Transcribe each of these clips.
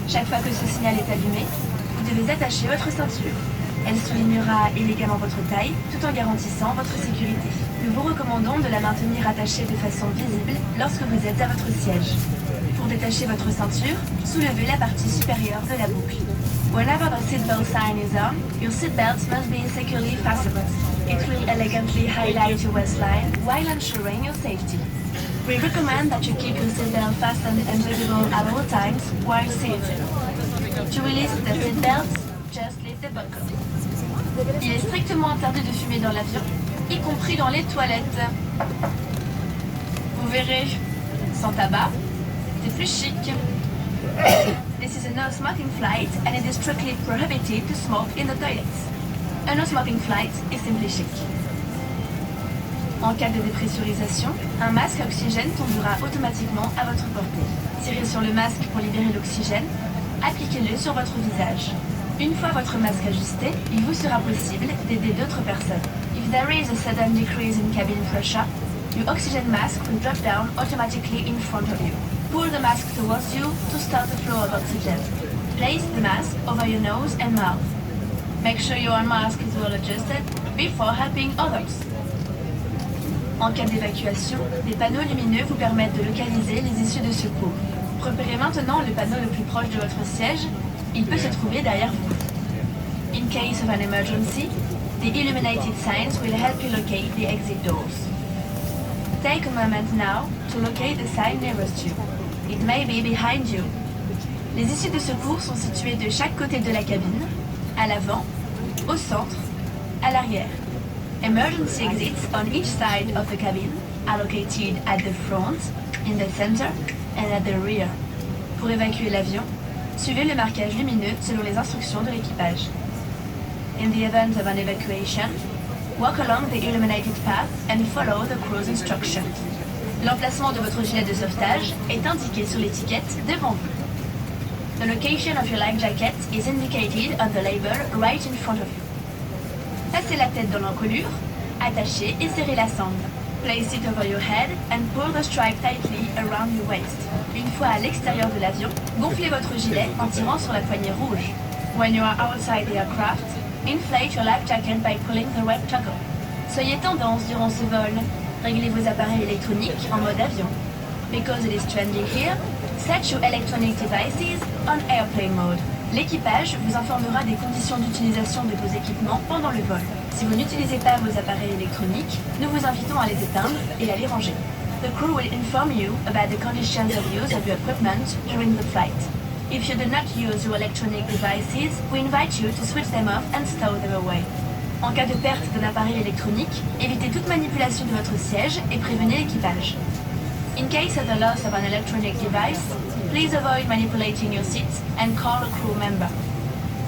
Chaque fois que ce signal est allumé, vous devez attacher votre ceinture. Elle soulignera élégamment votre taille tout en garantissant votre sécurité. Nous vous recommandons de la maintenir attachée de façon visible lorsque vous êtes à votre siège. Pour détacher votre ceinture, soulevez la partie supérieure de la boucle. Whenever the seatbelt sign is on, your seatbelt must be securely fastened. It will elegantly highlight your waistline while ensuring your safety. We recommend that you keep your seatbelt fastened and visible at all times while seated. To release the seatbelt, just lift the buckle. Il est strictement interdit de fumer dans l'avion, y compris dans les toilettes. Vous verrez, sans tabac, c'est plus chic. This is a no-smoking flight and it is strictly prohibited to smoke in the toilets. A no-smoking flight is simply chic. En cas de dépressurisation, un masque à oxygène tombera automatiquement à votre portée. Tirez sur le masque pour libérer l'oxygène, appliquez-le sur votre visage. Une fois votre masque ajusté, il vous sera possible d'aider d'autres personnes. If there is a sudden decrease in cabin pressure, your oxygen mask will drop down automatically in front of you. Pull the mask towards you to start the flow of oxygen. Place the mask over your nose and mouth. Make sure your mask is well adjusted before helping others. En cas d'évacuation, des panneaux lumineux vous permettent de localiser les issues de secours. Repérez maintenant le panneau le plus proche de votre siège. Il peut se trouver derrière vous. In case of an emergency, the illuminated signs will help you locate the exit doors. Take a moment now to locate the sign nearest you. It may be behind you. Les issues de secours sont situées de chaque côté de la cabine, à l'avant, au centre, à l'arrière. Emergency exits on each side of the cabin are located at the front, in the center, and at the rear. Pour évacuer l'avion, suivez le marquage lumineux selon les instructions de l'équipage. In the event of an evacuation, walk along the illuminated path and follow the crew's instructions. L'emplacement de votre gilet de sauvetage est indiqué sur l'étiquette devant vous. The location of your life jacket is indicated on the label right in front of you. Passez la tête dans l'encolure, attachez et serrez la sangle. Place it over your head and pull the stripe tightly around your waist. Une fois à l'extérieur de l'avion, gonflez votre gilet en tirant sur la poignée rouge. When you are outside the aircraft, inflate your life jacket by pulling the red toggle. Soyez tendance durant ce vol. Réglez vos appareils électroniques en mode avion. Because it is trendy here, set your electronic devices on airplane mode. L'équipage vous informera des conditions d'utilisation de vos équipements pendant le vol. Si vous n'utilisez pas vos appareils électroniques, nous vous invitons à les éteindre et à les ranger. The crew will inform you about the conditions of use of your equipment during the flight. If you do not use your electronic devices, we invite you to switch them off and stow them away. En cas de perte d'un appareil électronique, évitez toute manipulation de votre siège et prévenez l'équipage. In case of the loss of an electronic device, please avoid manipulating your seat and call a crew member.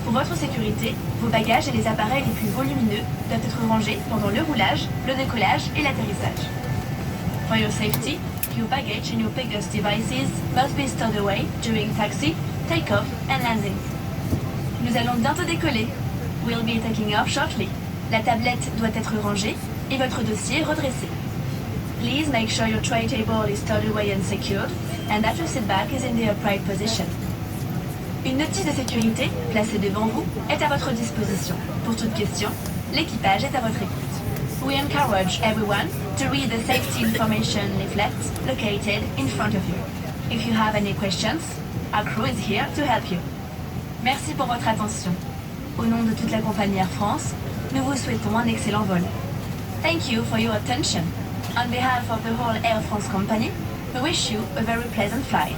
Pour votre sécurité, vos bagages et les appareils les plus volumineux doivent être rangés pendant le roulage, le décollage et l'atterrissage. For your safety, your baggage and your biggest devices must be stowed away during taxi, take-off and landing. Nous allons bientôt décoller. We'll be taking off shortly. La tablette doit être rangée et votre dossier redressé. Please make sure your tray table is stowed away and secured, and that your seat back is in the upright position. Une notice de sécurité, placée devant vous, est à votre disposition. Pour toute question, l'équipage est à votre écoute. We encourage everyone to read the safety information leaflet located in front of you. If you have any questions, our crew is here to help you. Merci pour votre attention. Au nom de toute la compagnie Air France, nous vous souhaitons un excellent vol. Thank you for your attention. On behalf of the whole Air France company, we wish you a very pleasant flight.